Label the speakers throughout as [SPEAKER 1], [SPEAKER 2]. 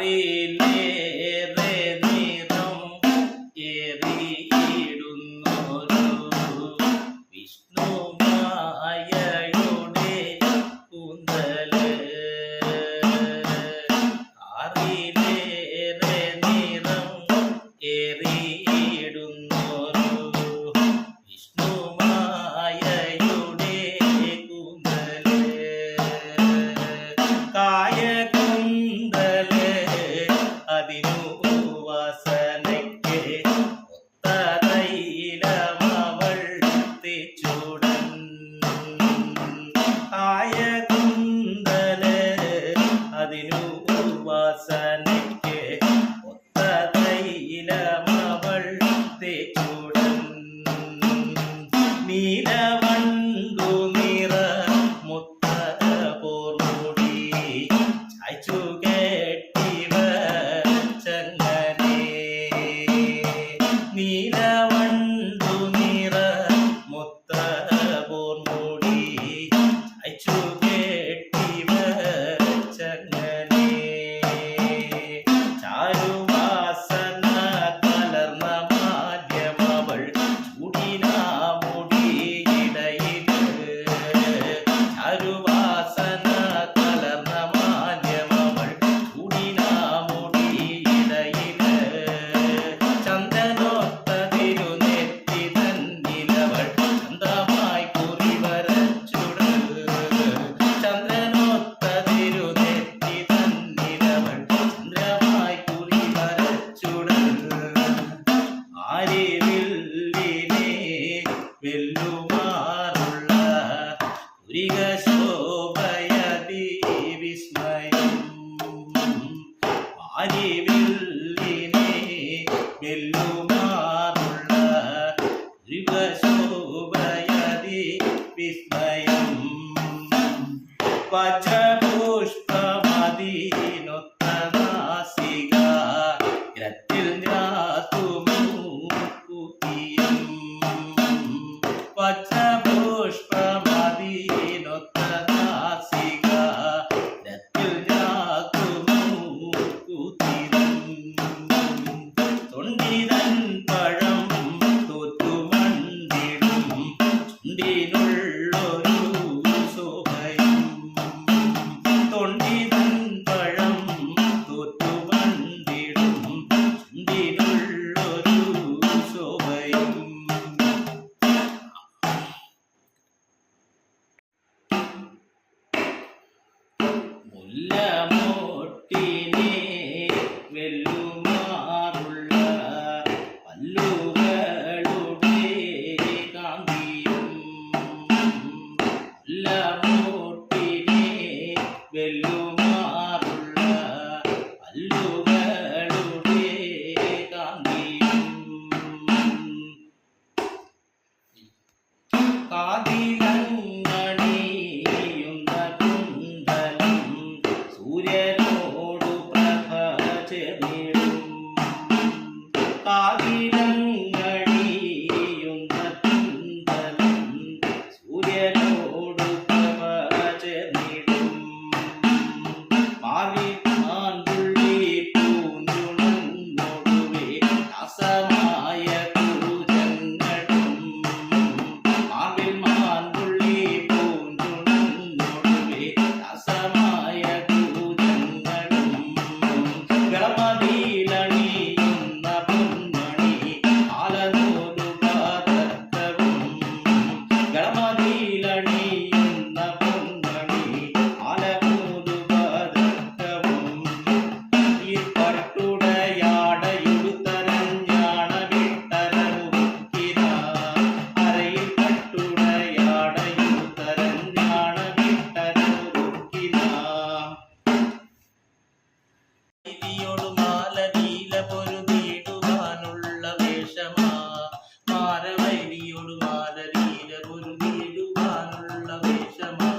[SPEAKER 1] അറിയിലേറെ നിറം ഏറിയിടുന്നൊരു വിഷ്ണുമായയുടെ കൂന്തല് അറിയിലേറെ നിറം ഏറിയിടുന്നൊരു വിഷ്ണുമായയുടെ കൂന്തല് കായകുന്തല് അതിനു വാസനയ്ക്ക് ഒത്ത തൈലമവൾ തേച്ചുടൻ കായകുന്തല് അതിനു വാസനയ്ക്ക് ഒത്ത തൈലമവൾ തേച്ചുടൻ നീലവണ്ടു നിറ മുത്ത പോർമുടി ചായ്ച്ചു കെട്ടിവ ചങ്ങനെ നീലവണ്ടു നിറ മുത്ത പോർമുടി ചായ്ച്ചു കെട്ടിവ ചങ്ങനെ ചാരുവാസന കലർന്ന മാധ്യമവൾ ചൂടിനാ മുടിയിടയില് ചാരുവാസന കലർന്ന മാധ്യമവൾ ചൂടിനാ മുടിയിടയില് ചന്ദനൊത്ത തിരുനെറ്റി തന്നിലവൾ ചന്തമായി കുറി വരച്ചുട ചന്ദ്രനൊത്ത തിരുനെറ്റി തന്നിലവൾ ചന്ദ്രമായി കുറി വരച്ചുട ആര്യവില്ലിനെ വെല്ലുമാറുള്ള പുരികശോഭയതി വിസ്മയം ആര്യവില്ലിനെ വെല്ലുമാറുള്ള പുരികശോഭയതി വിസ്മയം വജ്രപുഷ്പമതിനൊത്ത നാസിക ഗ്രത്തിൽ ൂക്കുതിയം വജ്രപുഷ്പമതിനൊത്ത നാസിക ഗ്രത്തിൽ ൂക്കുതിരം തൊണ്ടിതൻ പഴം തോറ്റുമണ്ടിടും ചുണ്ടിനുള്ളൊരു ശോഭയും തൊണ്ടിതൻ പഴം തോറ്റുമണ്ടിടും ചുണ്ടിനുള്ളൊരു ശോഭയും മുല്ലമൊട്ടിനെ വെല്ലുമാറുള്ള പല്ലുകളുടെ കാന്തിയും മുല്ലമൊട്ടിനെ വെല്ലുമാറുള്ള പല്ലുകളുടെ കാന്തിയും കാതിലങ്ങണിയുന്ന കുന്തലം സൂര്യനോടു പ്രഭ ചേർന്നിടും കാതിലങ്ങണിയുന്ന കുന്തലം സൂര്യനോടു പ്രഭ ചേർന്നിടും മാറി മാൻപുള്ളി പൂഞ്ചുണന്നൊടുവേ അസമായ കുരുജങ്ങളും മാവിൽ മാൻപുള്ളി പൂഞ്ചുണന്നൊടുവേ അസമായ കുരുജങ്ങളും ഗളമതിയിലണിയുന്ന പൊന്മണി ആലനൂലു പാദത്തവും ഗളമതിയിലണിയുന്ന പൊന്മണി ആലനൂലു പാദത്തവും ഈ പട്ടുടയാടയുടുത്തരഞ്ഞാണ വിട്ടരമുക്കിന അരയിൽ പട്ടുടയാടയുടുത്തരഞ്ഞാണ വിട്ടരമുക്കിന ോട് മാലവീല പൊരുതിയിടുവാനുള്ള വേഷമാ മാരവൈരിയോട് മാലവീല പൊരുതിയിടുവാനുള്ള വേഷമാ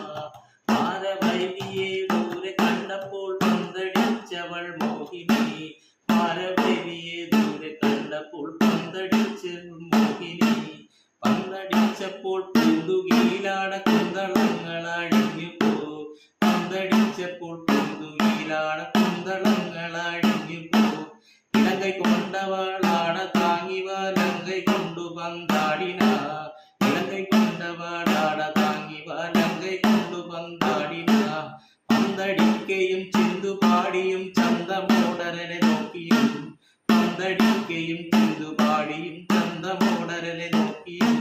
[SPEAKER 1] മാരവൈരിയെ ദൂരെ കണ്ടപ്പോൾ പന്തടിച്ചവൾ മോഹിനി മാരവൈരിയെ ദൂരെ കണ്ടപ്പോൾ പന്തടിച്ചവൾ മോഹിനി പന്തടിച്ചപ്പോൾ പൂന്തുകീലാട കുന്തളങ്ങൾ അഴിഞ്ഞു പോ പന്തടിച്ചപ്പോൾ പൂന്തുകീലാട കുന്തളങ്ങൾ കൊണ്ടവളാട താങ്ങി വലങ്കൈ കൊണ്ടു പന്താടിന ഇളങ്കൈ കൊണ്ടവളാട താങ്ങി വലങ്കൈ കൊണ്ടു പന്താടിന പന്തടിക്കയും ചിന്തുപാടിയും ചന്തമോടരനെ നോക്കിയും പന്തടിക്കയും ചിന്തുപാടിയും ചന്തമോടരനെ നോക്കിയും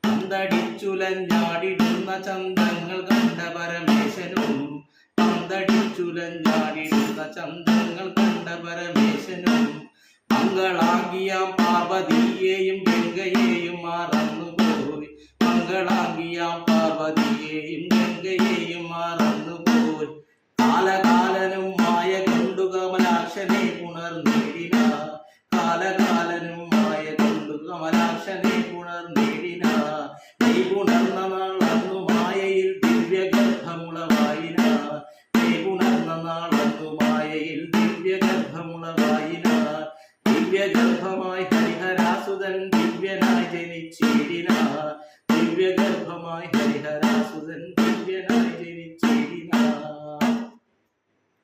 [SPEAKER 1] പന്തടിച്ചുലഞ്ഞാടിടുന്ന ചന്തങ്ങൾ കണ്ട പരമേശനും പന്തടിച്ചുലഞ്ഞാടിടുന്ന ചന്തങ്ങൾ കണ്ട പരമേശനും മംഗളാംഗിയാം പാർവതിയെയും ഗംഗയെയും മറന്നുപോയി മംഗളാംഗിയാം പാർവതിയെയും ഗംഗയെയും മറന്നുപോയി കാലകാലനും മായ കൊണ്ടു കമലാക്ഷനെ പുണർന്നേടിന കാലകാലനും മായ കൊണ്ടു കമലാക്ഷനെ പുണർന്നേടിന നീ പുണർന്ന നാളന്നു മായയിൽ ദിവ്യഗർഭമുളവായിന നീ പുണർന്ന നാളന്നു മായയിൽ ദിവ്യഗർഭമുളവായിന ദിവ്യഗർഭമായി ഹരിഹരാസുതൻ ദിവ്യനായി ജനിച്ചേടിന ദിവ്യഗർഭമായി